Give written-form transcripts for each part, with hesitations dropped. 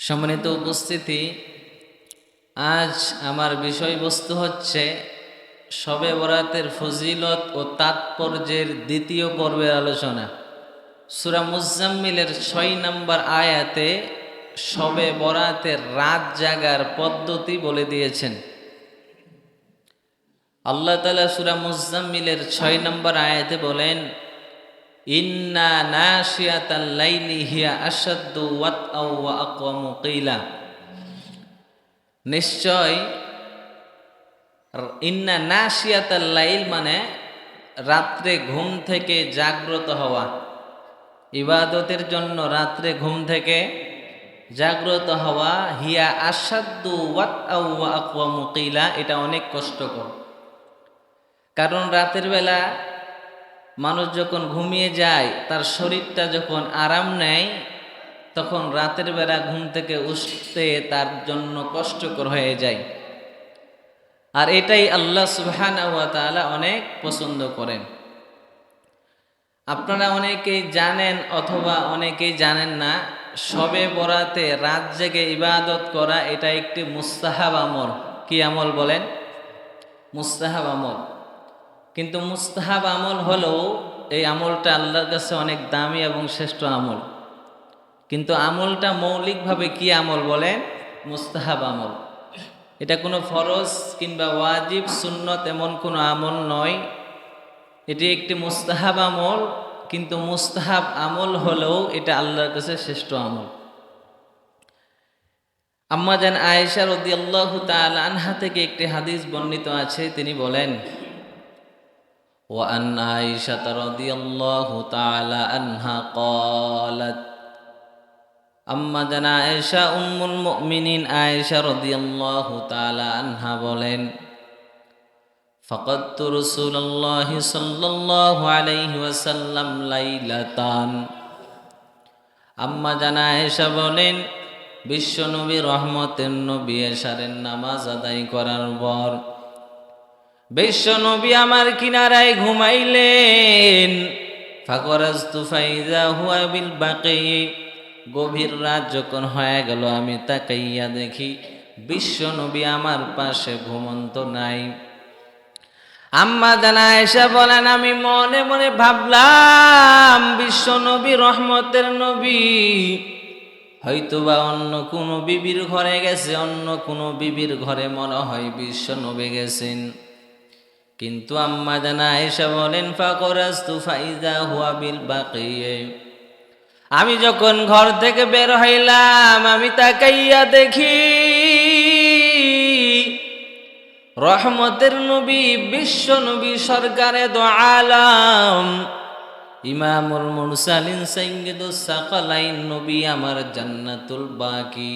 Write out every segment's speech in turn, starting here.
সম্মানিত উপস্থিতি, আজ আমার বিষয়বস্তু হচ্ছে শবে বরাতের ফজিলত ও তাৎপর্যের দ্বিতীয় পর্বের আলোচনা। সূরা মুজাম্মিলের ৬ নম্বর আয়াতে শবে বরাতের রাত জাগার পদ্ধতি বলে দিয়েছেন। আল্লাহ তাআলা সূরা মুজাম্মিলের ৬ নম্বর আয়াতে বলেন, ইন্না নাশিয়াতাল লাইলি হিয়া আশাদ্দু ওয়াতআও ওয়া আকওয়ামু কিলা। নিশ্চয় ইন্না নাশিয়াতাল লাইল মানে রাত্রে ঘুম থেকে জাগ্রত হওয়া, ইবাদতের জন্য রাত্রে ঘুম থেকে জাগ্রত হওয়া, হিয়া আশাদ্দু ওয়াতআও ওয়া আকওয়ামু কিলা, এটা অনেক কষ্টকর। কারণ রাতের বেলা মানুষ যখন ঘুমিয়ে যায়, তার শরীরটা যখন আরাম নেয়, তখন রাতের বেলা ঘুম থেকে উঠতে তার জন্য কষ্টকর হয়ে যায়। আর এটাই আল্লাহ সুবহানাহু ওয়া তাআলা অনেক পছন্দ করেন। আপনারা অনেকেই জানেন অথবা অনেকেই জানেন না, শবে বরাতে রাত জেগে ইবাদত করা এটা একটি মুস্তাহাব আমল। কি আমল বলেন? মুস্তাহাব আমল। কিন্তু মুস্তাহাব আমল হলেও এই আমলটা আল্লাহর কাছে অনেক দামি এবং শ্রেষ্ঠ আমল। কিন্তু আমলটা মৌলিকভাবে কি আমল বলেন? মুস্তাহাব আমল। এটা কোনো ফরজ কিংবা ওয়াজিব সুন্নত এমন কোনো আমল নয়, এটি একটি মুস্তাহাব আমল। কিন্তু মুস্তাহাব আমল হলেও এটা আল্লাহর কাছে শ্রেষ্ঠ আমল। আম্মা জান আয়েশা রাদিয়াল্লাহু তাআলা আনহা থেকে একটি হাদিস বর্ণিত আছে, তিনি বলেন, وعن عائشة رضي الله تعالى عنها قالت, আম্মা জান আয়েশা উম্মুল মুমিনিন আয়েশা রাদিয়াল্লাহু তাআলা আনহা বলেন, ফাকাদতু রাসূলুল্লাহি সাল্লাল্লাহু আলাইহি ওয়াসাল্লাম লাইলাতান। আম্মা জান আয়েশা বলেন, বিশ্বনবী রহমতের নবী এশারের নামাজ আদায় করার পর বিশ্বনবী আমার কিনারায় ঘুমাইলেন। ফাকরাজতু ফাইযা হুয়া বিল বাকি। গভীর রাত যখন হয়ে গেল, আমি তাকাইয়া দেখি বিশ্বনবী আমার পাশে ঘুমন্ত নাই। আম্মা জান আয়েশা বলেন, আমি মনে মনে ভাবলাম বিশ্বনবী রহমতের নবী হয়তোবা অন্য কোনো বিবির ঘরে গেছে, অন্য কোনো বিবির ঘরে মনে হয় বিশ্বনবী গেছেন। কিন্তু আম্মা জান আয়েশা বলেন, ফাকরাজতু ফাইযা হুয়া বিল বাকি। আমি যখন ঘর থেকে বের হইলাম, আমি তাকাইয়া দেখি রহমতের নবী বিশ্ব নবী সরকারে দো আলম ইমামুল মুরসালিন সাইয়্যিদুস সাকালাইন নবী আমার জান্নাতুল বাকি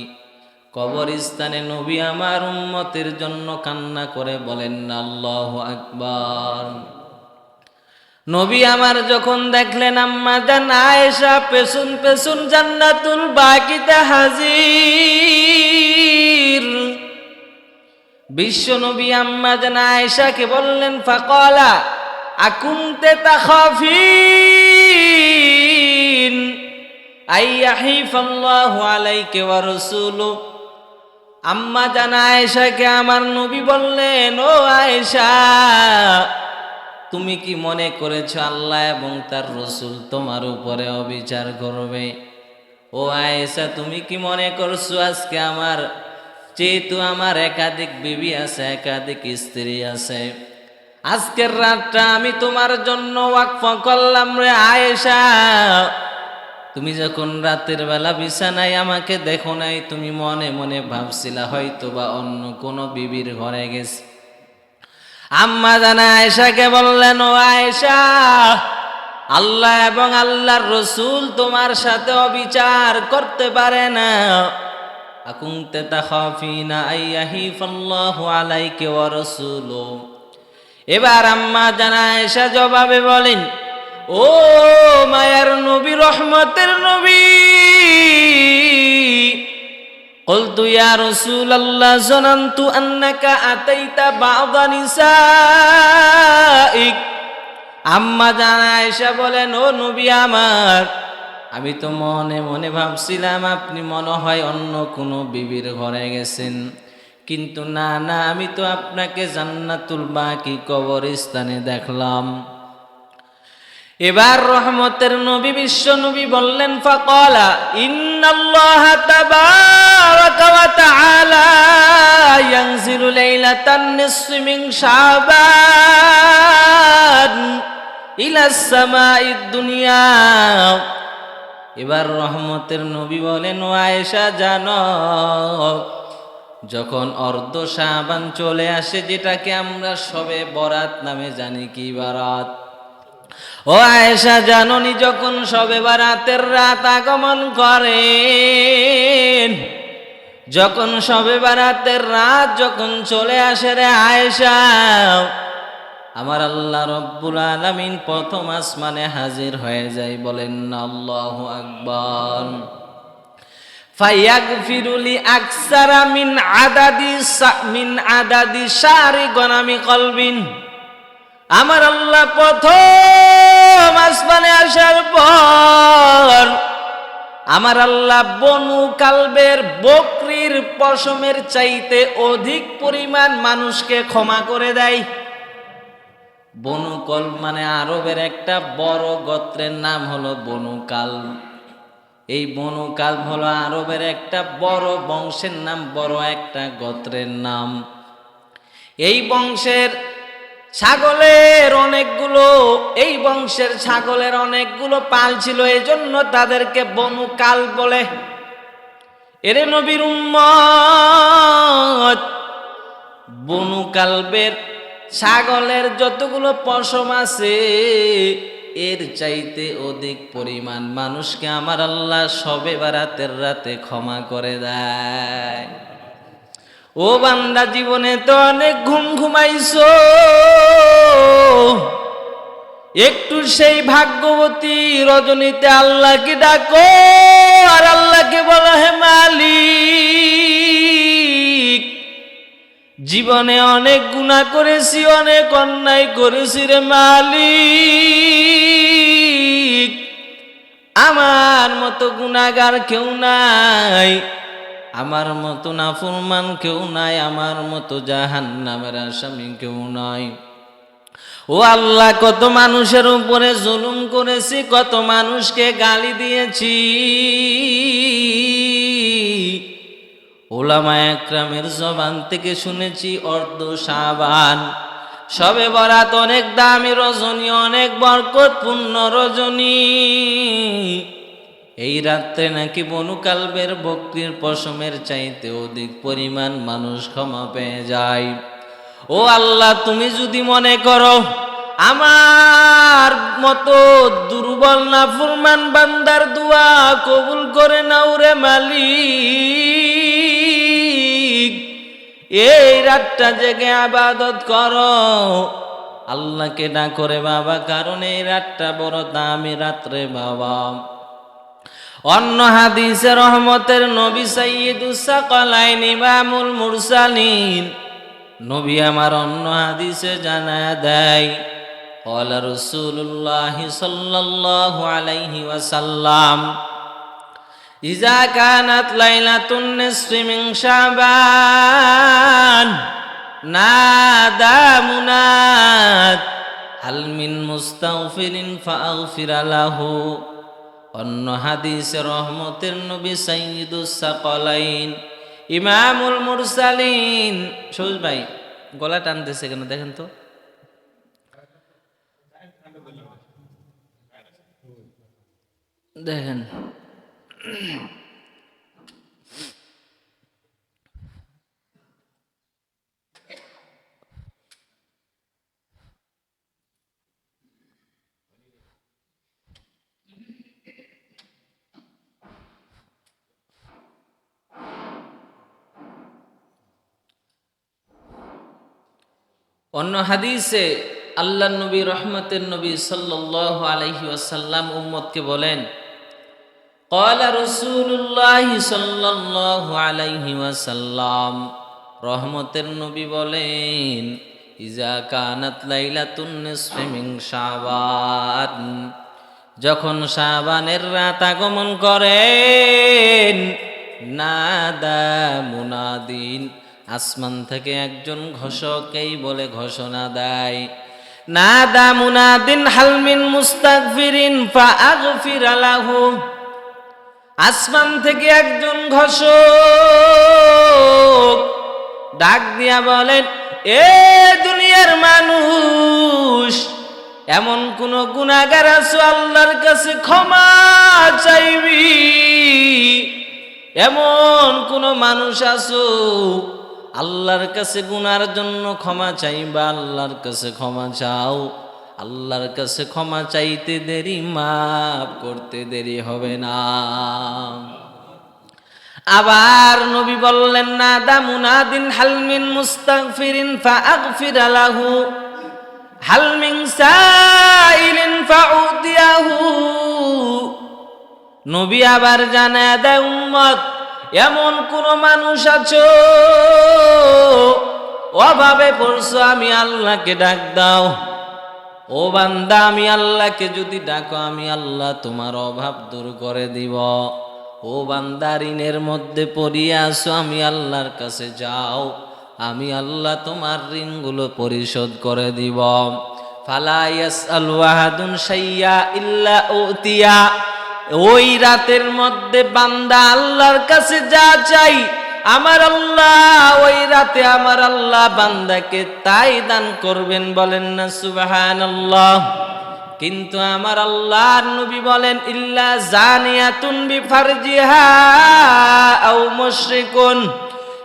কবরস্থানে নবী আমার উম্মতের জন্য কান্না করে বলেন আল্লাহু আকবার। নবী আমার যখন দেখলেন আম্মা জান আয়েশা পেছন পেছন জান্নাতুল বাকিতে হাজির, বিশ্ব নবী আম্মা জান আয়েশাকে বললেন, ফাকালা আকুনতে তাখাফিন আইয়াহিফাল্লাহু আলাইকা ওয়া রাসূলু। আম্মা জান আয়েশাকে আমার নবী বললেন, ও আয়েশা, তুমি কি মনে করেছো আল্লাহ এবং তার রসুল তোমার উপরে অবিচার করবে? ও আয়েশা, তুমি কি মনে করছো আজকে আমার যেহেতু আমার একাধিক বিবি আছে, একাধিক স্ত্রী আছে, আজকের রাতটা আমি তোমার জন্য ওয়াকফ করলাম রে আয়েশা। তুমি যখন রাতের বেলা বিছানায় আমাকে দেখো নাই, তুমি মনে মনে ভাবছিলা হয়তো বা অন্য কোনো বিবির ঘরে গেছে। আম্মা জান আয়েশাকে বললেন, ও আয়েশা, আল্লাহ এবং আল্লাহর রসুল তোমার সাথে অবিচার করতে পারে না। আকুনতে তাখাফিনা আইয়াহিফাল্লাহু আলাইকা ওয়া রাসূলু। এবার আম্মা জান আয়েশা জবাবে বলেন, ও মায়ার নবী, রহমতের নবী, قلت يا رسول الله ظننت أنك أتيت بعض نسائك। আম্মা জান আয়েশা বলেন, ও নবী আমার, আমি তো মনে মনে ভাবছিলাম আপনি মনে হয় অন্য কোনো বিবির ঘরে গেছেন, কিন্তু না না, আমি তো আপনাকে জান্নাতুল বাকি কবরস্থানে দেখলাম। এবার রহমতের নবী বিশ্ব নবী বললেন, ফাকালা ইন্নাল্লাহা তাবারাকা ওয়া তাআলা ইয়ানজিলু লাইলাতান নিসফি মিন শাবান ইলাস সামাঈদ দুনিয়া। এবার রহমতের নবী বলেন, ও আয়েশা জানো, যখন অর্ধ শাবান চলে আসে, যেটাকে আমরা শবে বরাত নামে জানি, কি বারাত, ও আয়েশা জাননি, যখন শবে বারাতের রাত আগমন করেন, যখন শবে বারাতের রাত যখন চলে আসে রে আয়েশা, আমার আল্লাহ রব্বুল আলামিন প্রথম আসমানে হাজির হয়ে যায়। বলেন না আল্লাহু আকবার। ফায়াগফিরু লি আকসারা মিন আদাদি শারি গনামি কলবিন। আমার আল্লাহ প্রথম আসমানে আসার পর আমার আল্লাহ বনু কালবের বকরির পশমের চাইতে অধিক পরিমাণ মানুষকে ক্ষমা করে দেয়। বনু কলব মানে আরবের একটা বড় গোত্রের নাম হলো বনু কালব। এই বনু কালব হলো আরবের একটা বড় বংশের নাম, বড় একটা গোত্রের নাম। এই বংশের ছাগলের অনেকগুলো পাল ছিল, এই জন্য তাদেরকে বনু কালব বলে। এরে নবীর উম্মত, বনু কালবের ছাগলের যতগুলো পশম আছে, এর চাইতে অধিক পরিমাণ মানুষকে আমার আল্লাহ শবে বারাতের রাতে ক্ষমা করে দেয়। ও বান্দা, জীবনে তো অনেক ঘুম ঘুমাইছো, একটু সেই ভাগ্যবতী রজনীতে আল্লাহকে ডাকো আর আল্লাহকে বলো, হে মালিক, জীবনে অনেক গুনাহ করেছি, অনেক অন্যায় করেছি রে মালিক, আমার মতো গুনাহগার কেউ নাই, আমার মতো নাফরমান কেউ নাই, আমার মতো জাহান্নামের আসামি কেউ নাই। ও আল্লাহ, কত মানুষের উপরে জুলুম করেছি, কত মানুষকে গালি দিয়েছি। উলামায়ে একরামের জবান থেকে শুনেছি, অর্ধ শাবান শবে বরাত অনেক দামি রজনী, অনেক বরকতপূর্ণ রজনী। এই রাত্রে নাকি বনু কালবের বকরির পশমের চাইতে অধিক পরিমাণ মানুষ ক্ষমা পেয়ে যায়। ও আল্লাহ, তুমি যদি মনে করো আমার মতো দুর্বল নাফরমান বান্দার দোয়া কবুল করে নাও রে মালিক, এই রাতটা জেগে ইবাদত করো, আল্লাহকে না করে বাবা, কারণ এই রাতটা বড় দামি রাত্রে বাবা। অন্য হাদিসে রহমতের নবী সাইয়্যিদুস সাকালাইন ইমামুল মুরসালিন নবী আমার অন্য হাদিসে জানায়া দেয়, ক্বালা রাসূলুল্লাহ সাল্লাল্লাহু আলাইহি ওয়াসাল্লাম, ইযা কানাত লাইলাতুন নিসফি মিন শাবান নাদা মুনাদ হাল মিন মুস্তাগফিরিন ফাগফির লাহু। অন্য হাদিসে রহমতের নবী সাইয়্যিদুস সাকালাইন ইমামুল মুরসালিন, সবুজ ভাই গলা টানতেছে কেন দেখেন তো, দেখেন। অন্য হাদিসে আল্লাহ নবী রহমতের নবী সাল্লাল্লাহু আলাইহি ওয়াসাল্লাম উম্মতকে বলেন, ক্বালা রাসূলুল্লাহ সাল্লাল্লাহু আলাইহি ওয়াসাল্লাম, রহমতের নবী বলেন, ইযা কানাত লাইলাতুন নিসফি মিন শাবান, যখন শাবানের রাত আগমন করেন, নাদা মুনাদিন, আসমান থেকে একজন ঘোষকেই বলে ঘোষণা দেয়, নাদা মুনাদিন হালমিন মুস্তাগফিরিন ফাআগফির লাহু। আসমান থেকে একজন ঘোষক ডাক দিয়া বলেন, এ দুনিয়ার মানুষ, এমন কোন গুনাহগার আছো আল্লাহর কাছে ক্ষমা চাইবি? এমন কোন মানুষ আছো আল্লাহর কাছে গুনার জন্য ক্ষমা চাইবা? আল্লাহর কাছে ক্ষমা চাও। আল্লাহর কাছে ক্ষমা চাইতে দেরি, মাফ করতে দেরি হবে না। আবার নবী বললেন, নাদা মুনাদিন হালমিন মুস্তাগফিরিন ফাআগফির লাহু, হালমিন সাইলিন ফাউদিয়াহু। নবী আবার জানায় দেয়, উম্মত, এমন কোন মানুষ আছো অভাবে পড়ছো, আমি আল্লাহকে ডাক দাও। ও বান্দা, আমি আল্লাহকে যদি ডাকো, আমি আল্লাহ তোমার অভাব দূর করে দিব। ও বান্দা, ঋণের মধ্যে পড়িয়া আছো, আমি আল্লাহর কাছে যাও, আমি আল্লাহ তোমার ঋণগুলো পরিশোধ করে দিব। ফালা ইয়াসআলু আহাদুন শাইয়া ইল্লা উতিয়া। ওই রাতের মধ্যে বান্দা আল্লাহর কাছে যা চাই, আমার আল্লাহ ওই রাতে আমার আল্লাহ বান্দাকে তাই দান করবেন। বলেন না সুবহানাল্লাহ। কিন্তু আমার আল্লাহর নবী বলেন, ইল্লা জানিয়াতুন বিফারজিহা আও মুশরিকুন।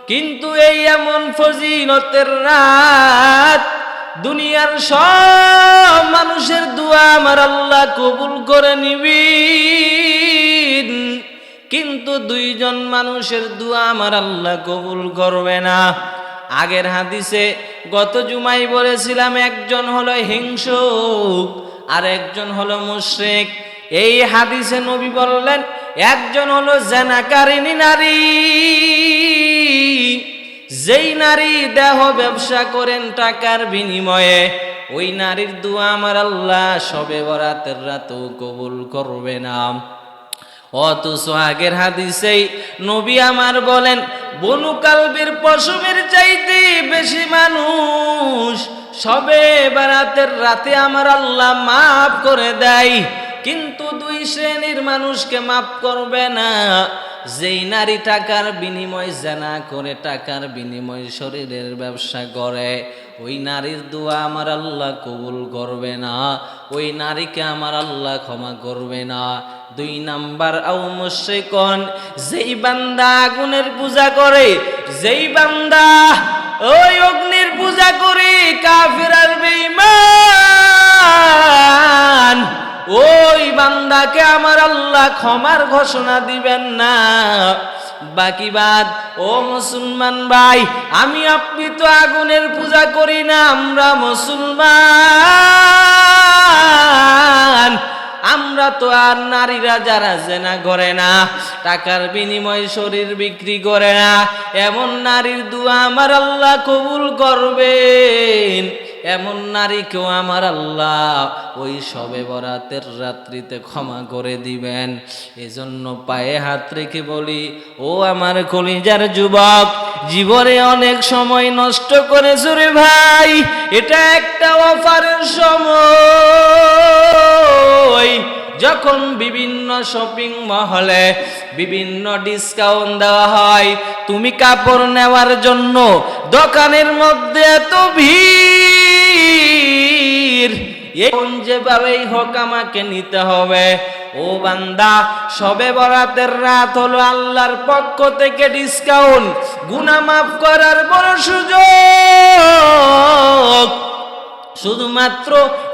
কিন্তু এই এমন ফজিলতের রাত, দুনিয়ার সব মানুষের দোয়া আমার আল্লাহ কবুল করে নিবেন, কিন্তু দুইজন মানুষের দোয়া আমার আল্লাহ কবুল করবে না। আগের হাদিসে গত জুমায় বলেছিলাম, একজন হলো হিংসুক আর একজন হলো মুশরিক। এই হাদিসে নবী বললেন, একজন হলো জেনাকারিনী নারী, যেই নারী দেহ ব্যবসা করেন টাকার বিনিময়ে, ওই নারীর দোয়া আমার আল্লাহ শবে বরাতের রাতেও কবুল করবে না। অথচ আগের হাদিসেই নবী আমার বলেন, বনু কালবের পশমের চাইতে বেশি মানুষ শবে বরাতের রাতে আমার আল্লাহ মাফ করে দেয়, কিন্তু দুই শ্রেণীর মানুষকে মাফ করবে না। যেই নারী টাকার বিনিময় জেনা করে, টাকার বিনিময় শরীরের ব্যবসা করে, ওই নারীর দোয়া আমার আল্লাহ কবুল করবে না, ওই নারীকে আমার আল্লাহ ক্ষমা করবে না। 2 নাম্বার, আও মুশরিকুন, যেই বান্দা আগুনের পূজা করে, যেই বান্দা ওই অগ্নির পূজা করে, কাফির আর বেঈমান, ওই বান্দাকে আমার আল্লাহ ক্ষমার ঘোষণা দিবেন না। বাকি বাদ, ও মুসলমান ভাই, আমি আপনি তো আগুনের পূজা করি না, আমরা মুসলমান। আমরা তো আর নারীরা যারা জেনা করে না, টাকার বিনিময়ে শরীর বিক্রি করে না, এমন নারীর দোয়া আমার আল্লাহ কবুল করবেন। এমন নারীকেও আমার আল্লাহ ওই শবে বরাতের রাত্রিতে ক্ষমা করে দিবেন। এজন্য পায়ে হাত রেখে বলি, ও আমার কলিজার যুবক, জীবনে অনেক সময় নষ্ট করেছ রে ভাই, এটা একটা অফারের সময়, যখন বিভিন্ন শপিং মহলে বিভিন্ন ডিসকাউন্ট দেওয়া হয়, তুমি কাপড় নেওয়ার জন্য দোকানের মধ্যে এত ভিড়, যেভাবেই হোক আমাকে নিতে হবে। ও বান্দা, শবে বরাতের রাত হলো আল্লাহর পক্ষ থেকে ডিসকাউন্ট, গুনাহ মাফ করার বড় সুযোগ। শুধুমাত্র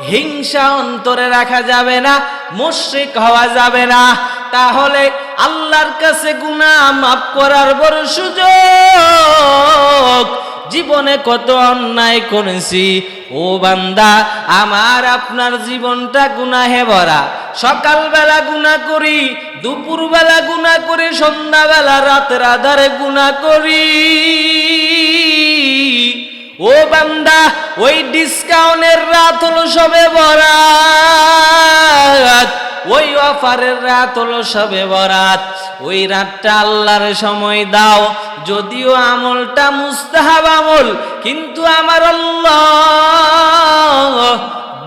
হিংসা অন্তরে রাখা যাবে না, মুশরিক হওয়া যাবে না, তাহলে আল্লাহর কাছে গুনাহ মাফ করার বড় সুযোগ। জীবনে কত অন্যায় করেছি ও বান্দা, আমার আপনার জীবনটা গুনাহে ভরা। সকালবেলা গুনাহ করি, দুপুরবেলা গুনাহ করি, সন্ধ্যাবেলা রাতের আধারে গুনাহ করি। ও বান্দা, ওই ডিসকাউন্টের রাত হলো শবে বরাত, ওই অফারের রাত হলো শবে বরাত, ওই রাতটা আল্লাহর সময় দাও। যদিও আমলটা মুস্তাহাব আমল, কিন্তু আমার আল্লাহ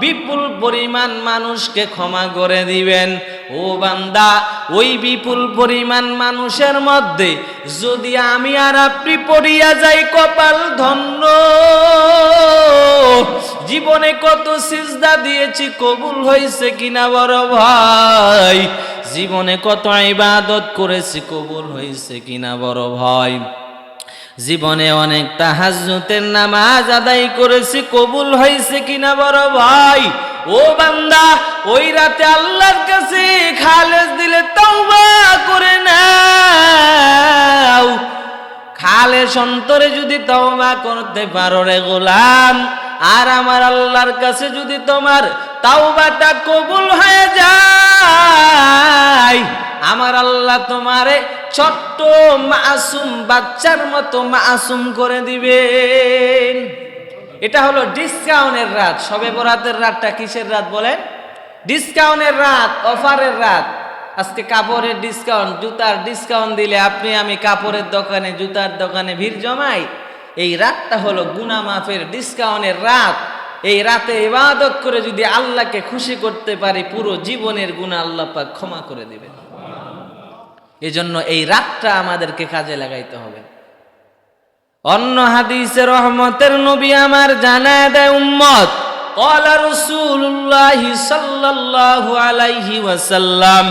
বিপুল পরিমাণ মানুষকে ক্ষমা করে দিবেন। ও বান্দা, ওই বিপুল পরিমাণ মানুষের মধ্যে যদি আমি আর আপনি পড়িয়া যাই, কপাল ধন্য। জীবনে কত সিজদা দিয়েছি, কবুল হয়েছে কিনা বড় ভাই? জীবনে কত ইবাদত করেছি, কবুল হয়েছে কিনা বড় ভাই? জীবনে অনেক তাহাজ্জুদের নামাজ আদায় করেছি, কবুল হয়েছে কিনা বড় ভাই? ও বান্দা, ওই রাতে আল্লাহর কাছে খালেস দিলে তওবা করে নাও। খালেস অন্তরে যদি তওবা করতে পারো রে গোলাম, আর আমার আল্লাহর কাছে যদি তোমার তাওবাটা কবুল হয়ে যায়, আমার আল্লাহ তোমারে ছোট্ট মাসুম বাচ্চার মতো মাসুম করে দিবেন। এটা হলো ডিসকাউন্টের রাত। শবে বরাতের রাতটা কিসের রাত বলেন? ডিসকাউন্টের রাত, অফারের রাত। আজকে কাপড়ের ডিসকাউন্ট, জুতার ডিসকাউন্ট দিলে আপনি আমি কাপড়ের দোকানে, জুতার দোকানে ভিড় জমাই। এই রাতটা হলো গুনাহ মাফের ডিসকাউন্টের রাত। এই রাতে ইবাদত করে যদি আল্লাহকে খুশি করতে পারি, পুরো জীবনের গুনাহ আল্লাহ পাক ক্ষমা করে দিবেন। এজন্য এই রাতটা আমাদেরকে কাজে লাগাইতে হবে। অন্য হাদিসে রহমতের নবী আমার জানায় দেয় উম্মত, ক্বালা রাসূলুল্লাহ সাল্লাল্লাহু আলাইহি ওয়াসাল্লাম,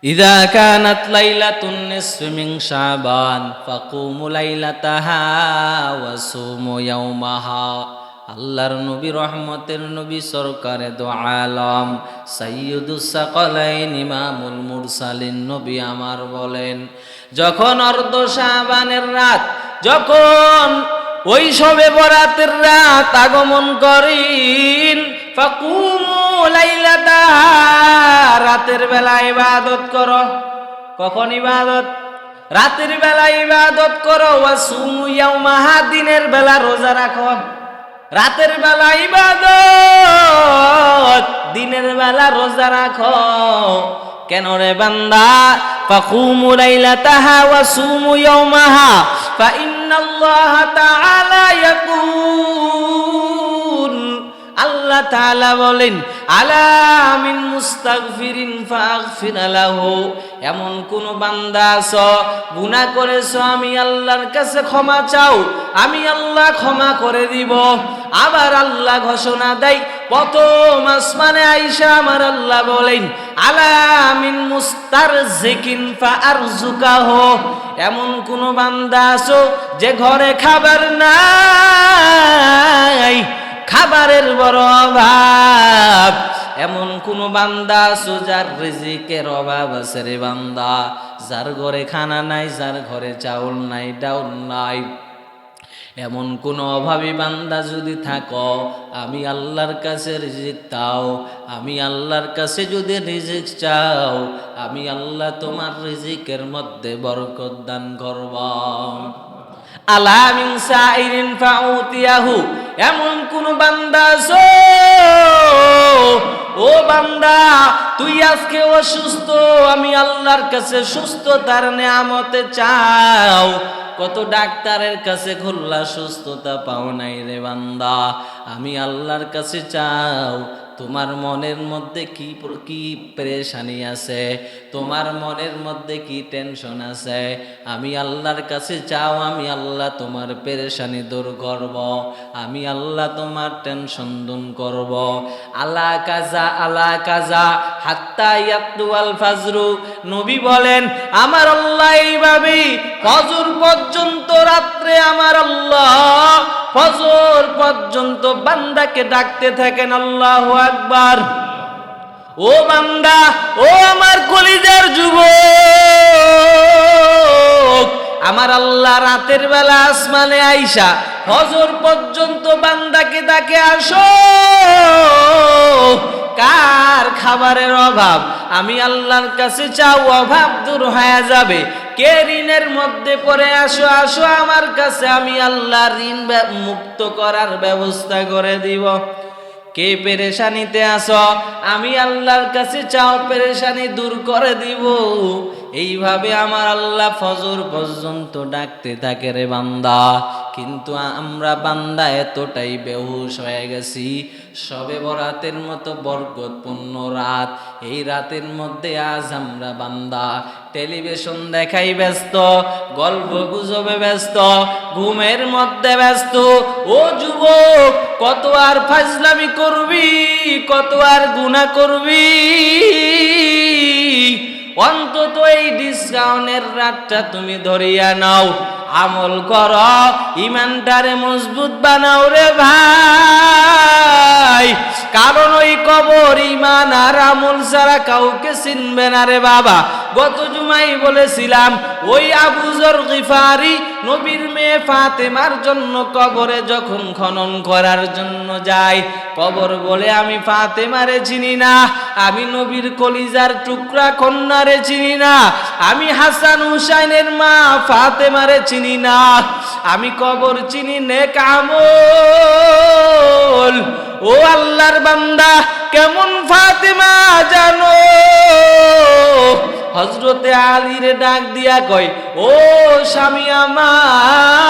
ইযা কানাত লাইলাতুন নিসফি মিন শাবান ফাকুমু লাইলাতাহা ওয়া সুমু ইয়াওমাহা। আল্লাহর নবী, রহমতের নবী, সরকারে দো আলম, সাইয়্যিদুস সাকালাইন, ইমামুল মুরসালিন নবী আমার বলেন, যখন অর্ধ শাবানের রাত, যখন ওই শবে বরাতের রাত আগমন করেন, ফাকুমু লাইলাতাহা, রাতের বেলা ইবাদত করো। কখন ইবাদত? রাতের বেলা ইবাদত করো। ওয়া সুমু ইয়াওমাহা, দিনের বেলা রোজা রাখো। রাতের বেলা ইবাদত, দিনের বেলা রোজা রাখো। কেন রে বান্দা? ফাকুমু লাইলাতাহা ওয়া সুমু ইয়াওমাহা ফাইন্নাল্লাহা তাআলা ইয়াকুল, আল্লাহ তাআলা বলেন, আলা মিন মুস্তাগফিরিন ফাগফির লাহু, এমন কোন বান্দা আছো গুনাহ করেছো, আমি আল্লাহর কাছে ক্ষমা চাও, আমি আল্লাহ ক্ষমা করে দিব। আবার আল্লাহ ঘোষণা দেয়, প্রথম আসমানে আইসা আমার আল্লাহ বলেন, আলা মিন মুস্তারজিকিন ফাআরযুকাহু, এমন কোন বান্দা আছো যে ঘরে খাবার নাই, খাবারের বড় অভাব। এমন কোন বান্দা আছো যার রিজিকের অভাব আছে রে বান্দা, যার ঘরে খানা নাই, যার ঘরে চাউল নাই, ডাউল নাই। এমন কোন অভাবী বান্দা যদি থাকো, আমি আল্লাহর কাছে রিজিক চাও, আমি আল্লাহর কাছে যদি রিজিক চাও, আমি আল্লাহ তোমার রিজিকের মধ্যে বরকত দান করব। আলা মিন সাইরিন ফাউতিয়াহু, এমন কোন বান্দা আছো, ও বান্দা তুই আজকে অসুস্থ, আমি আল্লাহর কাছে সুস্থতার নিয়ামতে চাও। কত ডাক্তারের কাছে ঘুরলা, সুস্থতা পাও নাই রে বান্দা, আমি আল্লাহর কাছে চাও। তোমার মনের মধ্যে কি পেরেশানি আছে, তোমার মনের মধ্যে কি টেনশন আছে, আমি আল্লাহর কাছে চাও, আমি আল্লাহ তোমার পেরেশানি দূর করব, আমি আল্লাহ তোমার টেনশন দূর করব। আলা কাজা হাত্তা ইয়াতুল ফাজরু, নবী বলেন আমার আল্লাহ এইভাবে ফজর পর্যন্ত, রাত্রে আমার আল্লাহ ফজর পর্যন্ত বান্দাকে ডাকতে থাকেন, আল্লাহু আকবার। ও বান্দা, ও আমার কলিজার যুবক, আমার আল্লাহ রাতের বেলা আসমানে আইসা ফজর পর্যন্ত বান্দাকে ডাকে, আসো। কার খাবারের অভাব, আমি আল্লাহর কাছে চাও, অভাব দূর হয়ে যাবে। কে ঋণের মধ্যে পড়ে, আসো আসো আমার কাছে, আমি আল্লাহ ঋণ মুক্ত করার ব্যবস্থা করে দিব। কে পেরেশানিতে আসো, আমি আল্লাহর কাছে চাও, পেরেশানি দূর করে দিব। এইভাবে আমার আল্লাহ ফজর পর্যন্ত ডাকতে থাকে রে বান্দা। কিন্তু আমরা বান্দা এতটাই বেহুশ হয়ে গেছি, শবে বরাতের মতো বরকতপূর্ণ রাত, এই রাতের মধ্যে আজ আমরা বান্দা টেলিভিশন দেখাই ব্যস্ত, গল্প গুজবে ব্যস্ত, ঘুমের মধ্যে ব্যস্ত। ও যুবক, কত আর ফাজলামি করবি, কত আর গুনাহ করবি? অন্তত এই ডিসকাউন্টের রাতটা তুমি ধরিয়া নাও, আমল করো, ইমানটারে মজবুত বানাও রে ভাই। কারণ ওই কবর ইমান আর আমল ছাড়া কাউকে চিনবে না রে বাবা। গত জুমাই বলেছিলাম, ওই আবু যর গিফারি নবীর মেয়ে ফাতেমার জন্য কবরে যখন খনন করার জন্য যায়, কবর বলে আমি ফাতেমারে চিনি না, আমি নবীর কলিজার টুকরা কন্যারে চিনি না, আমি হাসান হুসাইনের মা ফাতেমারে চিনি না, আমি কবর চিনি নেক আমল। ও আল্লাহর বান্দা, কেমন ফাতেমা জানো? হযরতে আলীর ডাক দিয়া কয়, ও স্বামী আমার,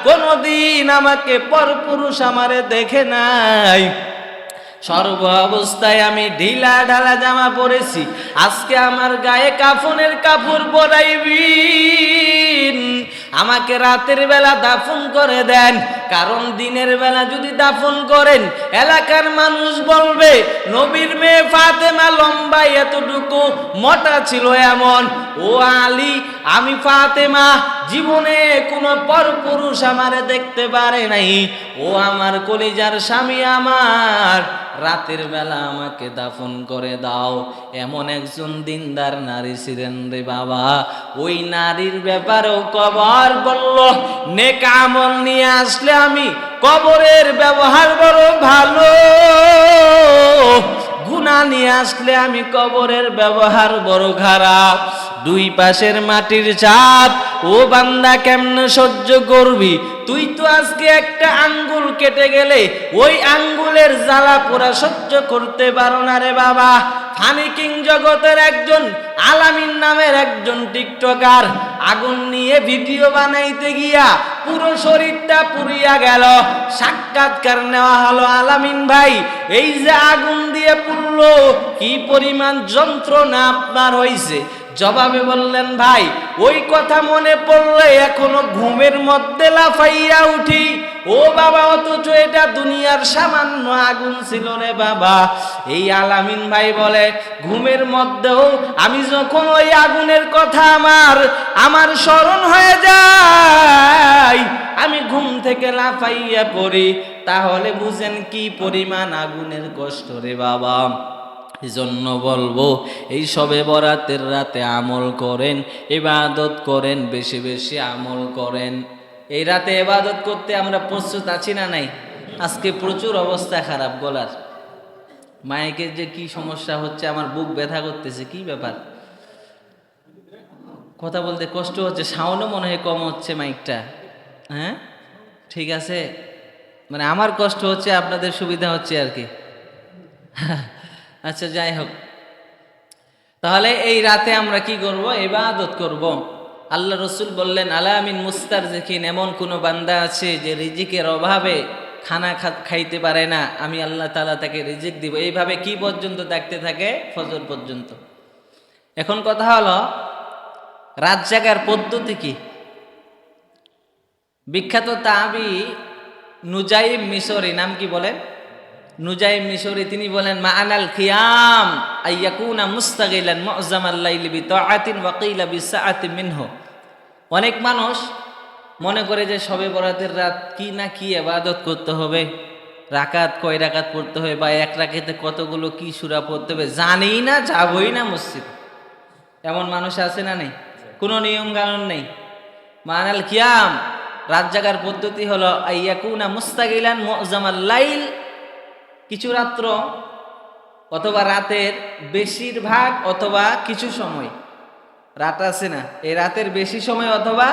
কোনদিন আমাকে পরপুরুষ আমারে দেখে নাই, সর্ব অবস্থায় আমি ঢিলা ঢালা জামা পরেছি, আজকে আমার গায়ে কাফনের কাপড় পরাইবিন, আমাকে রাতের বেলা দাফন করে দেন। কারণ দিনের বেলা যদি দাফন করেন, এলাকার মানুষ বলবে নবীর মেয়ে ফাতেমা লম্বা এতটুকু, মোটা ছিল এমন। ও আলী, আমি ফাতেমা জীবনে কোনো পরপুরুষ আমারে দেখতে পারে নাই। ও আমার কলিজার স্বামী আমার, রাতের বেলা আমাকে দাফন করে দাও। এমন একজন দিনদার নারী ছিলেন রে বাবা। ওই নারীর ব্যাপারেও কবর বলল, নেক আমল নিয়ে আসলে আমি কবরের ব্যবহার বড় ভালো, গুনাহ নিয়ে আসলে আমি কবরের ব্যবহার বড় খারাপ। দুই পাশের মাটির চাপ, ও বান্দা কেমনে সহ্য করবি? তুই তো আজকে একটা আঙ্গুল কেটে গেলে ওই আঙ্গুলের জ্বালা পোড়া সহ্য করতে পারো না রে বাবা। ফানি কিং জগতের একজন আলামিন নামের একজন টিকটকার আগুন নিয়ে ভিডিও বানাইতে গিয়া পুরো শরীরটা পুড়িয়া গেল। সাক্ষাৎকার নেওয়া হলো, আলামিন ভাই, এই যে আগুন দিয়ে পুড়লো, কি পরিমাণ যন্ত্রণা আপনার হইছে? জবাবে বললেন, ভাই ওই কথা মনে পড়লে এখনো ঘুমের মধ্যে লাফাইয়া উঠি। ও বাবা, অথচ এটা দুনিয়ার সামান্য আগুন ছিল রে বাবা। এই আলামিন ভাই বলে, ঘুমের মধ্যেও আমি যখন ওই আগুনের কথা আমার স্মরণ হয়ে যায়, আমি ঘুম থেকে লাফাইয়া পড়ি। তাহলে বুঝেন কি পরিমাণ আগুনের কষ্ট রে বাবা। এজন্য বলবো, এই সবে বরাতের রাতে আমল করেন, ইবাদত করেন, বেশি বেশি আমল করেন। এই রাতে ইবাদত করতে আমরা প্রস্তুত আছি না নাই? আজকে প্রচুর অবস্থা খারাপ গলার, মাইকের যে কি সমস্যা হচ্ছে, আমার বুক ব্যথা করতেছে। কি ব্যাপার? কথা বলতে কষ্ট হচ্ছে, সাউন্ডও মনে হয় কম হচ্ছে মাইকটা। হ্যাঁ, ঠিক আছে, মানে আমার কষ্ট হচ্ছে, আপনাদের সুবিধা হচ্ছে আর কি। আচ্ছা, যাই হোক, তাহলে এই রাতে আমরা কি করব? ইবাদত করব। আল্লাহ রসুল বললেন, আলা মিন মুস্তারজিকিন, এমন কোনো বান্দা আছে যে রিজিকের অভাবে খানা খাইতে পারে না, আমি আল্লাহ তাআলা তাকে রিজিক দিব। এইভাবে কি পর্যন্ত দেখতে থাকে? ফজর পর্যন্ত। এখন কথা হলো, রাত জাগার পদ্ধতি কি? বিখ্যাত তাবি নুজাইম মিশরি, নাম কি বলেন? নুজাইম মিশরি, তিনি বলেন, মা'আনাল কিয়াম আইয়াকুনা মুস্তাগিলান মু'যামাল লাইলি বিতাআতিন ওয়া কিলা বিসাআতিন মিনহু। অনেক মানুষ মনে করে যে শবে বরাতের রাত কি না কি ইবাদত করতে হবে, রাকাত কয় রাকাত পড়তে হবে, বা এক রাকাতে কতগুলো কি সূরা পড়তে হবে, জানেই না, যাবই না মসজিদ। এমন মানুষ আছে না নেই? কোনো নিয়ম কানুন নেই। মা'আনাল কিয়াম, রাত জাগার পদ্ধতি হলো আইয়াকুনা মুস্তাগিলান মু'যামাল লাইল, কিছু রাত্র অথবা রাতের বেশিরভাগ অথবা কিছু সময়, রাত আছে না, এই রাতের বেশি সময় অথবা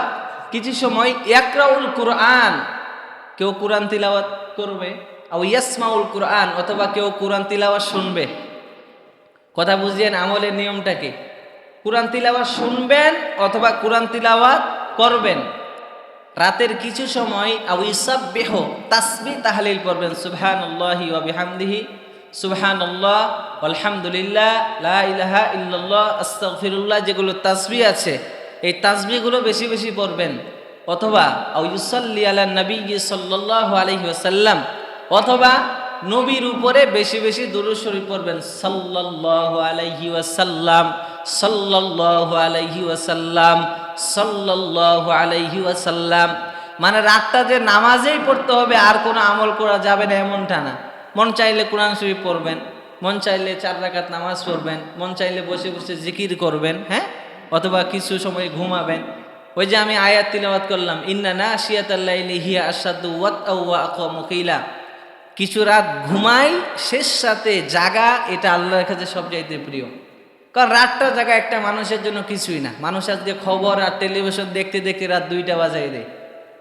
কিছু সময় ইয়াকরাউল কুরআন, কেউ কোরআন তিলাওয়াত করবে, আও ইয়াসমাউল কুরআন, অথবা কেউ কোরআন তিলাওয়াত শুনবে। কথা বুঝিয়েন আমলের নিয়মটা কি? কোরআন তিলাওয়াত শুনবেন অথবা কোরআন তিলাওয়াত করবেন। রাতের কিছু সময় আও ইসাব্বিহু, তাসবিহ তাহলিল পড়বেন, সুবহানাল্লাহি ওয়া বিহামদিহি, সুবহানাল্লাহ আলহামদুলিল্লাহ লা ইলাহা ইল্লাল্লাহ আস্তাগফিরুল্লাহ, যেগুলো তাসবিহ আছে এই তাসবিহগুলো বেশি বেশি পড়বেন। অথবা আও ইউসাল্লি আলা নবী সাল্লাল্লাহু আলাইহি ওয়াসাল্লাম, অথবা নবীর উপরে বেশি বেশি দুরূদ শরীফ পড়বেন, সাল্লাল্লাহু আলাইহি ওয়াসাল্লাম, সাল্লাল্লাহু আলাইহি ওয়াসাল্লাম, সাল্লাল্লাহু আলাইহি ওয়াসাল্লাম। মানে রাতটা যে নামাজেই পড়তে হবে, আর কোনো আমল করা যাবে না এমনটা না। মন চাইলে কোরআন শরীফ পড়বেন, মন চাইলে 4 রাকাত নামাজ পড়বেন, মন চাইলে বসে বসে জিকির করবেন, হ্যাঁ, অথবা কিছু সময় ঘুমাবেন। ওই যে আমি আয়াত তিলাওয়াত করলাম, ইন্না নাশিয়াতাল লাইলি হিয়া আশাদ্দু ওয়াতআ ওয়া আকামু কিলা, কিছু রাত ঘুমাই শেষ রাতে জাগা, এটা আল্লাহর কাছে সবচাইতে প্রিয়। কারণ রাতটা জাগা একটা মানুষের জন্য কিছুই না। মানুষ আজকে খবর আর টেলিভিশন দেখতে দেখতে রাত 2টা বাজাই দেয়,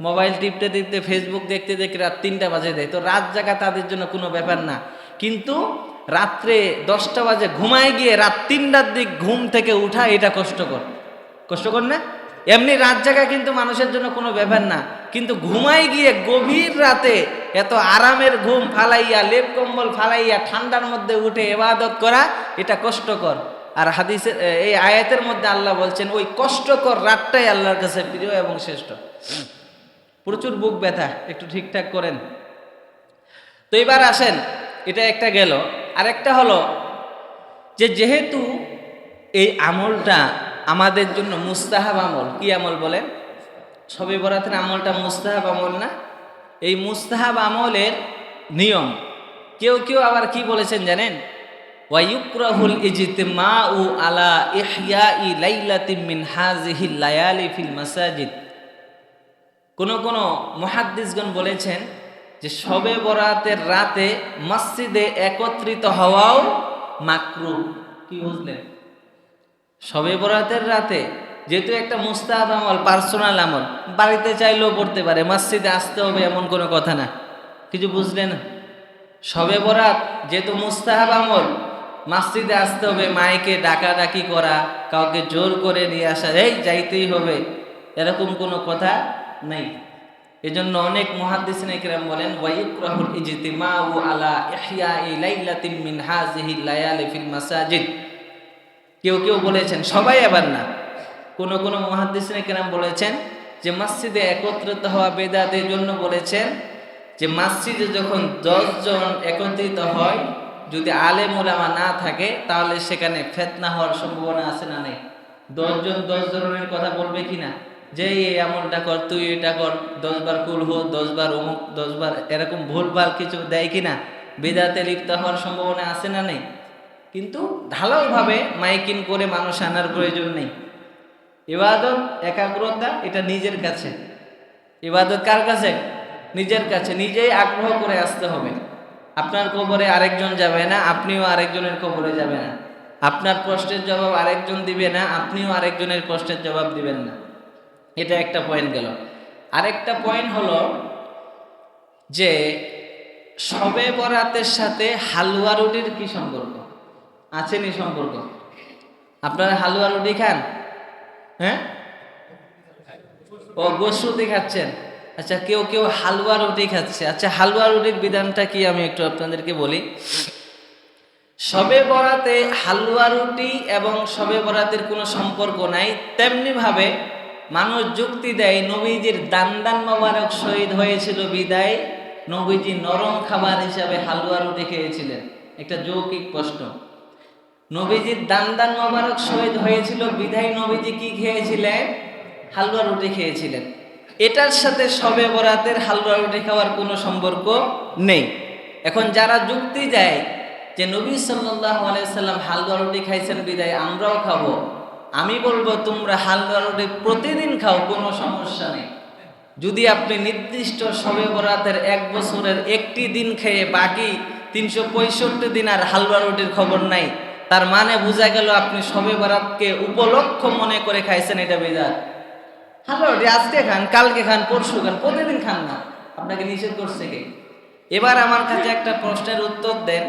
মোবাইল টিপতে টিপতে ফেসবুক দেখতে দেখতে রাত 3টা বাজে দেয়। তো রাত জাগা তাদের জন্য কোনো ব্যাপার না। কিন্তু রাত্রে 10টা বাজে ঘুমায় গিয়ে রাত 3টার দিক ঘুম থেকে উঠা, এটা কষ্টকর। কষ্টকর না? এমনি রাত জাগা কিন্তু মানুষের জন্য কোনো ব্যাপার না, কিন্তু ঘুমায় গিয়ে গভীর রাতে এত আরামের ঘুম ফালাইয়া, লেপ কম্বল ফালাইয়া ঠান্ডার মধ্যে উঠে ইবাদত করা, এটা কষ্টকর। আর হাদিসের এই আয়াতের মধ্যে আল্লাহ বলছেন ওই কষ্টকর রাতটাই আল্লাহর কাছে প্রিয় এবং শ্রেষ্ঠ। প্রচুর বুক ব্যথা, একটু ঠিকঠাক করেন। তো এবার আসেন, এটা একটা গেল। আরেকটা হলো যে যেহেতু এই আমলটা আমাদের জন্য মুস্তাহাব আমল। কি আমল বলেন? শবে বরাতের আমলটা মুস্তাহাব আমল না? এই মুস্তাহাব আমলের নিয়ম কেউ কেউ আবার কি বলেছেন জানেন? ওয়ায়ুকরাহুল ইজতিমাউ আলা ইহয়াই লাইলাতিন মিন হাযিহিল লায়ালি ফিল মাসাজিদ। কোন কোন মুহাদ্দিসগণ বলেছেন যে শবে বরাতের রাতে মসজিদে একত্রিত হওয়াও মাকরুহ। কি বুঝলেন? শবে বরাতের রাতে যেহেতু একটা মুস্তাহাব আমল, পার্সোনাল আমল, বাড়িতে চাইলেও পড়তে পারে, মসজিদে আসতে হবে এমন কোনো কথা না। কিছু বুঝলেন? শবে বরাত যেহেতু মুস্তাহাব আমল, মসজিদে আসতে হবে, মাইকে ডাকাডাকি করা, কাউকে জোর করে নিয়ে আসা, এই যাইতেই হবে, এরকম কোনো কথা নেই। এজন্য অনেক মুহাদ্দিসিনে কিরাম বলেন ওয়ায়ুকরাহুল ইজতিমাউ আলা ইহয়াই লাইলাতিন মিন হাযিহিল লায়ালি ফিল মাসাজিদ। কেউ কেউ বলেছেন, সবাই আবার না, কোন কোন মুহাদ্দিসিনে কিরাম বলেছেন যে মসজিদে একত্রিত হওয়া বেদাতের জন্য বলেছেন যে মসজিদে যখন 10 জন একত্রিত হয়, যদি আলেম ওলামা না থাকে তাহলে সেখানে ফিতনা হওয়ার সম্ভাবনা আছে না নেই? 10 জন 10 জনের কথা বলবে কিনা, যে এই আমলটা কর, তুই এটা কর, 10 বার কুল হো, 10 বার অমুক, 10 বার এরকম ভুলভাল কিছু দেয় কিনা, বেদাতে লিপ্ত হওয়ার সম্ভাবনা আছে না নেই? কিন্তু ঢালাওভাবে মাইকিং করে মানুষ আনার প্রয়োজন নেই। ইবাদত একাগ্রতা এটা নিজের কাছে। ইবাদত কার কাছে? নিজের কাছে। নিজেই আগ্রহ করে আসতে হবে। আপনার কবরে আরেকজন যাবে না, আপনিও আরেকজনের কবরে যাবে না। আপনার প্রশ্নের জবাব আরেকজন দিবে না, আপনিও আরেকজনের প্রশ্নের জবাব দিবেন না। এটা একটা পয়েন্ট গেল। আরেকটা পয়েন্ট হলো যে শবে বরাতের সাথে হালুয়া রুটির কি সম্পর্ক? আছেনি সম্পর্ক? আপনারা হালুয়া রুটি খান? হ্যাঁ, ও গোশত রুটি খাচ্ছেন। আচ্ছা, কেউ কেউ হালুয়া রুটি খাচ্ছে। আচ্ছা, হালুয়া রুটির বিধানটা কি আমি একটু আপনাদেরকে বলি। শবে বরাতে হালুয়া রুটি এবং শবে বরাতের কোনো সম্পর্ক নাই। তেমনি ভাবে মানুষ যুক্তি দেয় নবীজির দান্দান মোবারক শহীদ হয়েছিল বিদায় নবীজি নরম খাবার হিসাবে হালুয়া রুটি খেয়েছিলেন। একটা যৌক্তিক প্রশ্ন। নবীজির দান্দান মোবারক শহীদ হয়েছিল বিদায় নবীজি কি খেয়েছিলেন? হালুয়া রুটি খেয়েছিলেন। এটার সাথে শবে বরাতের হালুয়া রুটি খাওয়ার কোনো সম্পর্ক নেই। এখন যারা যুক্তি দেয় যে নবী সাল্লাল্লাহু আলাইহি সাল্লাম হালুয়া রুটি খাইছেন বিদায় আমরাও খাবো, আমি বলবো তোমরা হালুয়া রুটি প্রতিদিন খাও, কোনো সমস্যা নেই। যদি আপনি নির্দিষ্ট শবে বরাতের 1 বছরের একটি দিন খেয়ে বাকি 365 দিন আর হালুয়া রুটির খবর নাই, তার মানে বোঝা গেল আপনি শবে বরাতকে উপলক্ষ মনে করে খাইছেন, এটা বিদআত। হালুয়া রুটি আজকে খান, কালকে খান, পরশু খান, প্রতিদিন খান না, আপনাকে নিষেধ করছে কে? এবার আমার কাছে একটা প্রশ্নের উত্তর দেন,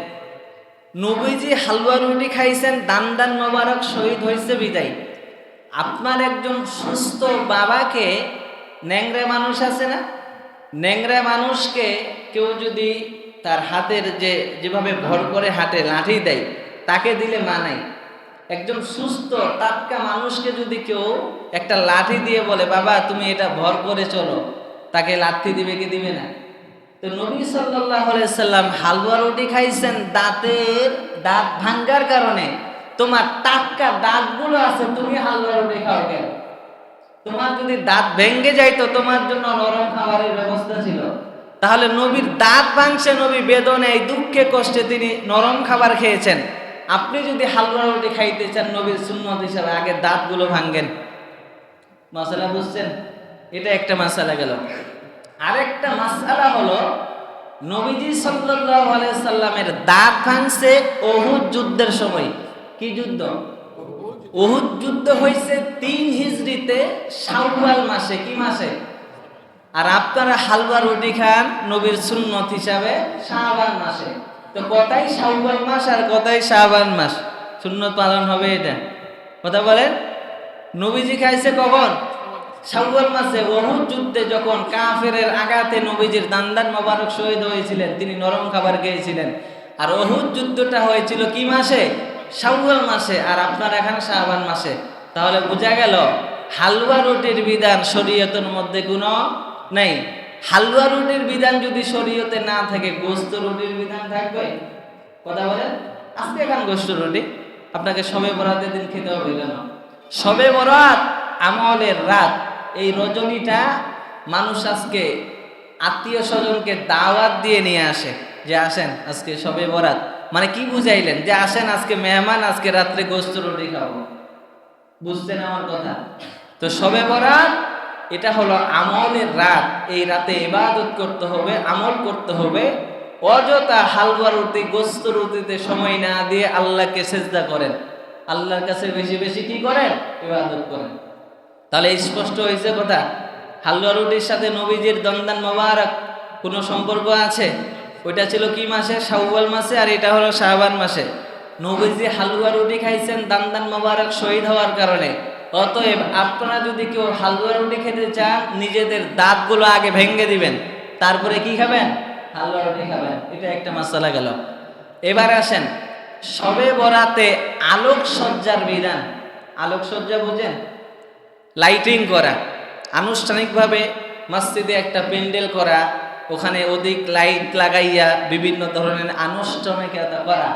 নবীজি হালুয়া রুটি খাইছেন, দান দান মোবারক শহীদ হয়েছে বিদায়, আপনার একজন সুস্থ বাবাকে, ন্যাংরা মানুষ আছে না, ন্যাংরা মানুষকে কেউ যদি তার হাতের যেভাবে ভর করে হাতে লাঠি দেয়, তাকে দিলে মানাই। একজন সুস্থ টাটকা মানুষকে যদি কেউ একটা লাঠি দিয়ে বলে বাবা তুমি এটা ভর করে চলো, তাকে লাঠি দিবে কি দিবে না? তো নবী সাল্লাল্লাহু আলাইহি সাল্লাম হালুয়া রুটি খাইছেন, দাঁত ভাঙ্গার কারণে। তোমার টাটকা দাঁতগুলো আছে, তুমি হালুয়া রুটি খাও কেন? তোমার যদি দাঁত ভেঙে যাইতো, তোমার জন্য নরম খাবারের ব্যবস্থা ছিল। তাহলে নবীর দাঁত ভাঙছে, নবী বেদনায় দুঃখে কষ্টে তিনি নরম খাবার খেয়েছেন। আপনি যদি হালুয়া রুটি খাইতে চান নবীর সুন্নত হিসাবে, আগে দাঁতগুলো ভাঙ্গেন। মাসালা বুঝছেন? এটা একটা মাসালা গেল। আরেকটা মাসালা হলো, নবীজি সাল্লাল্লাহু আলাইহি সাল্লামের দাঁত ভাঙছে উহুদ যুদ্ধের সময়। কি যুদ্ধ? উহুদ যুদ্ধ হয়েছে 3 হিজরিতে শাওয়াল মাসে। কি মাসে? আর আপনারা হালুয়া রুটি খান নবীর সুন্নত হিসাবে শাবান মাসে। তো কতাই শাওয়াল মাস আর কতাই শাবান মাস সুন্নত পালন হবে? এটা কথা বলেন। নবীজি খাইছে কখন? শাওয়াল মাসে। উহুদ যুদ্ধে যখন কাফেরের আঘাতে নবীজির দান্দান মোবারক শহীদ হয়েছিলেন, তিনি নরম খাবার খেয়েছিলেন। আর উহুদ যুদ্ধটা হয়েছিল কি মাসে? শাওয়াল মাসে। আর আপনার এখানে শাবান মাসে। তাহলে বোঝা গেল হালুয়া রুটির বিধান শরীয়তের মধ্যে কোনো নেই। হালুয়া রুটির বিধান যদি শরীয়তে না থাকে, গোস্ত রুটির বিধান থাকবে? কথা বলেন। আজকে এখন গোস্ত রুটি আপনাকে শবে বরাতের দিন খেতে হবে কেন? শবে বরাত আমলের রাত, এই রজনীটা মানুষ আজকে আত্মীয় স্বজনকে দাওয়াত দিয়ে নিয়ে আসে, যে আসেন আজকে শবে বরাত। মানে কি বুঝাইলেন? যে আসেন আজকে মেহমান, আজকে রাত্রে গোস্ত রুটি খাবো। বুঝছেন আমার কথা? তো শবে বরাত এটা হলো আমলের রাত। এই রাতে ইবাদত করতে হবে, আমল করতে হবে। অযথা হালুয়া রুটি গোস্ত রুটিতে সময় না দিয়ে আল্লাহকে সেজদা করেন, আল্লাহর কাছে বেশি বেশি কি করেন? ইবাদত করেন। তাহলে স্পষ্ট হয়েছে কথা। হালুয়া রুটির সাথে নবীজির দন্দান মোবারক কোনো সম্পর্ক আছে? ওইটা ছিল কি মাসে? শাওয়াল মাসে। আর এটা হলো শাবান মাসে। নবীজি হালুয়া রুটি খাইছেন দান্দান মোবারক শহীদ হওয়ার কারণে। অতএব আপনারা যদি কেউ হালুয়া রুটি খেতে চান, নিজেদের দাঁতগুলো আগে ভেঙে দিবেন, তারপরে কি খাবেন? হালুয়া রুটি খাবেন। এটা একটা মাসালা গেল। এবার আসেন শবে বরাতে আলোকসজ্জার বিধান। আলোকসজ্জা বুঝেন? লাইটিং করা, আনুষ্ঠানিকভাবে মসজিদে একটা প্যান্ডেল করা, ওখানে অধিক লাইট লাগাইয়া বিভিন্ন ধরনের আনুষ্ঠানিকতা করা,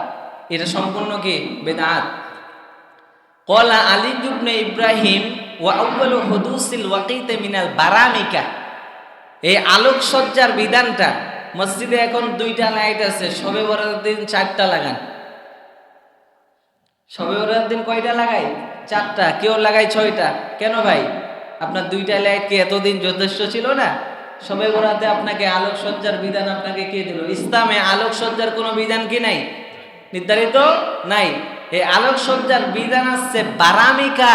এটা সম্পূর্ণ কি? বেদাত। কলা আলী ইবনে ইব্রাহিম ওয়া আউয়ালু হুদুসিল ওয়াকিতে মিনাল বারামিকা। এই আলোকসজ্জার বিধানটা, মসজিদে এখন 2টা লাইট আছে, শবে বরাতের দিন 4টা লাগান। শবে বরাতের দিন কয়টা লাগাই? 4টা। কেউ লাগাই 6টা। কেন ভাই? আপনার 2টা লাইট কি এতদিন যথেষ্ট ছিল না? শবে বরাতে আপনাকে আলোকসজ্জার বিধান আপনাকে কে দিল? ইসলামে আলোকসজ্জার কোনো বিধান কি নাই? নির্ধারিত নাই। এই আলোকসজ্জার বিধান আসছে বারামিকা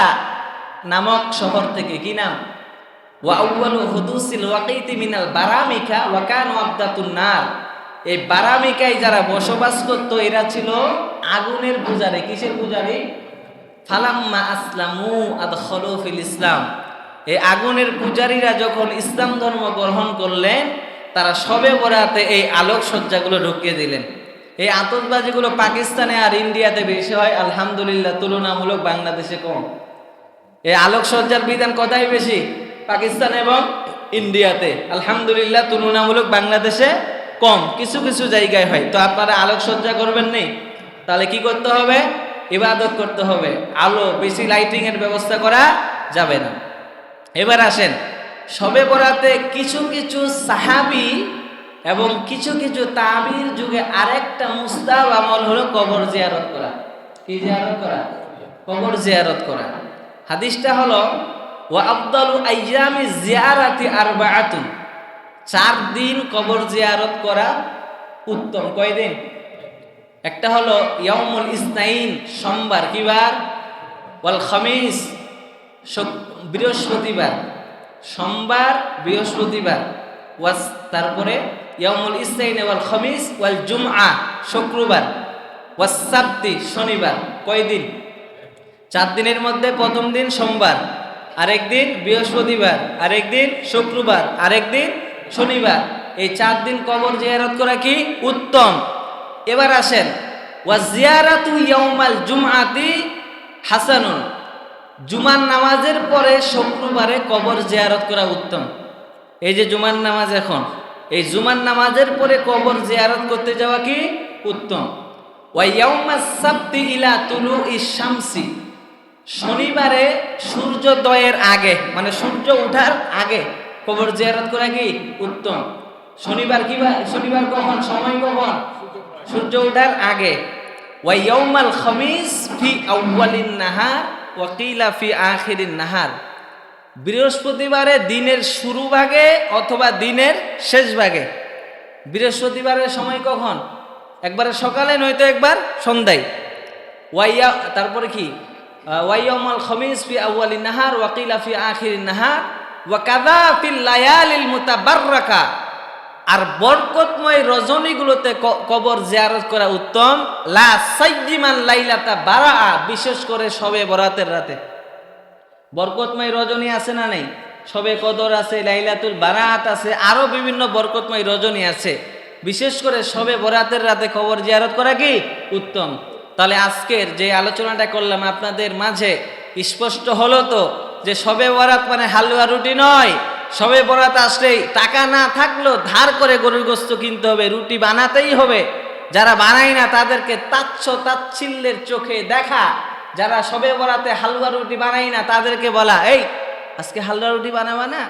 নামক শহর থেকে। কি নাম? ওয়া আউয়ালু হুদুসিল ওয়াকিতি মিনাল বারামিকা ওয়া কানু আবদাতুন নার। এই বারামিকায় যারা বসবাস করতো এরা ছিল আগুনের পূজারী। কিসের পূজারী? ফালাম্মা আসলামু আদখালু ফিল ইসলাম। এই আগুনের পূজারীরা যখন ইসলাম ধর্ম গ্রহণ করলেন, তারা শবে বরাতে এই আলোকসজ্জাগুলো ঢুকিয়ে দিলেন। এই আতশবাজিগুলো পাকিস্তানে আর ইন্ডিয়াতে বেশি হয়, আলহামদুলিল্লাহ তুলনামূলক বাংলাদেশে কম। এই আলোকসজ্জার বিধান কোথায় বেশি? পাকিস্তান এবং ইন্ডিয়াতে। আলহামদুলিল্লাহ তুলনামূলক বাংলাদেশে কম, কিছু কিছু জায়গায় হয়। তো আপনারা আলোকসজ্জা করবেন নেই, তাহলে কি করতে হবে? ইবাদত করতে হবে। আলো বেশি লাইটিং এর ব্যবস্থা করা যাবে না। এবার আসেন শবে বরাতে কিছু কিছু সাহাবী এবং কিছু কিছু তাবির যুগে আরেকটা মুস্তাহাব আমল হলো কবর জিয়ারত করা। কি জিয়ারত করা? কবর জিয়ারত করা। হাদিসটা হলো ওয়া আফদালু আইয়ামি জিয়ারাতি আরবাআতুন। 4 দিন কবর জিয়ারত করা উত্তম। কয় দিন? একটা হলো ইয়াউমুল ইসনাইন, সোমবার। কি বার? ওয়াল খামিস, বৃহস্পতিবার। সোমবার, বৃহস্পতিবার। ওয়াস তারপরে ইয়াউমুল ইসনাইন ওয়াল খামিস ওয়াল জুমআ শুক্রবার, ওয়াস সাবতি শনিবার। কয় দিন? 4 দিনের মধ্যে প্রথম দিন সোমবার, আরেক দিন বৃহস্পতিবার, আরেক দিন শুক্রবার, আরেক দিন শনিবার। এই 4 দিন কবর জিয়ারত করা কি উত্তম। এবার আসেন, ওয়া জিয়ারাতু ইয়াউমাল জুমআতি হাসানুন, জুমার নামাজের পরে শুক্রবারে কবর জিয়ারত করা উত্তম। এই যে জুমার নামাজ এখন, এই জুমার নামাজের পরে কবর জিয়ারত করতে যাওয়া কি উত্তম। ওয়া ইয়াউমাস সাবতি ইলা তুলুইশ শামসি, শনিবারে সূর্যোদয়ের আগে মানে সূর্য ওঠার আগে কবর জিয়ারত করা কি উত্তম। শনিবার শনিবার কখন? সময় কখন? সূর্য ওঠার আগে। ওয়া ইয়াউমাল খামিস ফি আউয়ালিন নাহার ওয়া কিলা ফি আখিরিন নাহার, বৃহস্পতিবারে দিনের শুরু ভাগে অথবা দিনের শেষ ভাগে। বৃহস্পতিবারের সময় কখন? একবারে সকালে, নয়তো একবার সন্ধ্যায়। তারপরে কি? ওয়াইয়াউমাল খামিস ফি আউয়ালিন নাহার ওয়া কিলা ফি আখিরিন নাহার ওয়া কাযা ফিল লায়ালিল মুতাবাররাকা, আর বরকতময় রজনীগুলোতে কবর জিয়ারত করা উত্তম। লা সাইয়্যিমান লাইলাতা বারাআ, বিশেষ করে শবে বরাতের রাতে। বরকতময় রজনী আছে না নেই? শবে কদর আছে, লাইলাতুল বারাআত আছে, আরো বিভিন্ন বরকতময় রজনী আছে। বিশেষ করে শবে বরাতের রাতে কবর জিয়ারত করা কি উত্তম। তাহলে আজকের যে আলোচনাটা করলাম আপনাদের মাঝে স্পষ্ট হলো তো যে শবে বরাত মানে হালুয়া রুটি নয়। শবে বরাত আসলেই টাকা না থাকলেও ধার করে গরুর গোশত কিনতে হবে, রুটি বানাতেই হবে। যারা বানায় না তাদেরকে তাচ্ছিল্যের চোখে দেখা। যারা শবে বরাতে হালুয়া রুটি বানাই না তাদেরকে বলা, এই আজকে হালুয়া রুটি বানাবা না,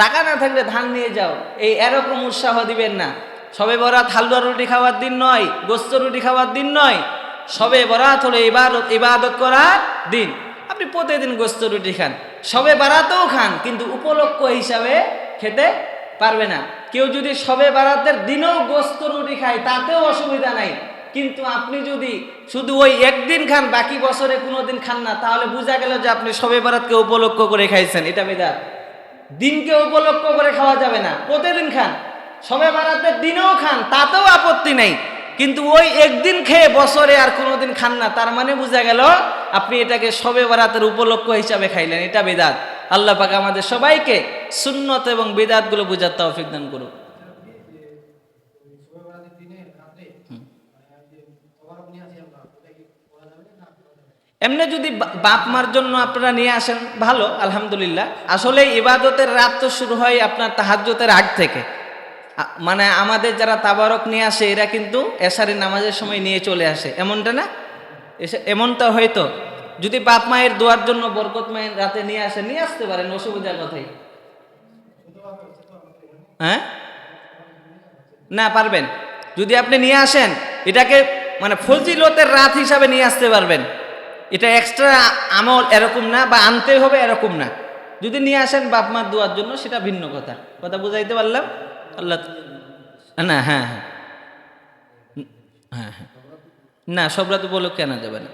টাকা না থাকলে ধান নিয়ে যাও, এরকম উৎসাহ দিবেন না। শবে বরাত হালুয়া রুটি খাওয়ার দিন নয়, গোস্ত রুটি খাওয়ার দিন নয়। শবে বরাত হলো ইবাদত করার দিন। আপনি প্রতিদিন গোস্ত রুটি খান, শবে বরাতেও খান, কিন্তু উপলক্ষ হিসাবে খেতে পারবে না। কেউ যদি শবে বরাতের দিনেও গোস্ত রুটি খায় তাতেও অসুবিধা নাই, কিন্তু আপনি যদি শুধু ওই একদিন খান, বাকি বছরে কোনোদিন খান না, তাহলে বোঝা গেল যে আপনি শবে বরাতকে উপলক্ষ করে খাইছেন, এটা বিদআত। দিনকে উপলক্ষ করে খাওয়া যাবে না, প্রতিদিন খান। শবে বরাতের দিনেও খান, তাতেও আপত্তি নেই, কিন্তু ওই একদিন খেয়ে বছরে আর কোনোদিন খান না, তার মানে বোঝা গেল আপনি এটাকে শবে বরাতের উপলক্ষ হিসাবে খাইলেন, এটা বিদআত। আল্লাহ পাক আমাদের সবাইকে সুন্নত এবং বিদআতগুলো বুঝার তৌফিক দান করুন। এমনি যদি বাপ মার জন্য আপনারা নিয়ে আসেন ভালো, আলহামদুলিল্লাহ। আসলে ইবাদতের রাত তো শুরু হয় আপনার তাহাজ্জুদের আগ থেকে। মানে আমাদের যারা তাবারক নিয়ে আসে এরা কিন্তু এশারের নামাজের সময় নিয়ে চলে আসে, এমনটা না? এমনটা হয়তো যদি বাপ মায়ের দোয়ার জন্য বরকত মায়ের রাতে নিয়ে আসে, নিয়ে আসতে পারেন, অসুবিধার কথাই। হ্যাঁ, না পারবেন, যদি আপনি নিয়ে আসেন এটাকে মানে ফজিলতের রাত হিসাবে নিয়ে আসতে পারবেন। এটা এক্সট্রা আমল এরকম না, বা আনতে হবে এরকম না। যদি নিয়ে আসেন বাপ মার দোয়ার জন্য সেটা ভিন্ন কথা বুঝাইতে পারলাম? আল্লাহ না, হ্যাঁ হ্যাঁ হ্যাঁ হ্যাঁ, না সব রাত উপলক্ষে আনা যাবে না।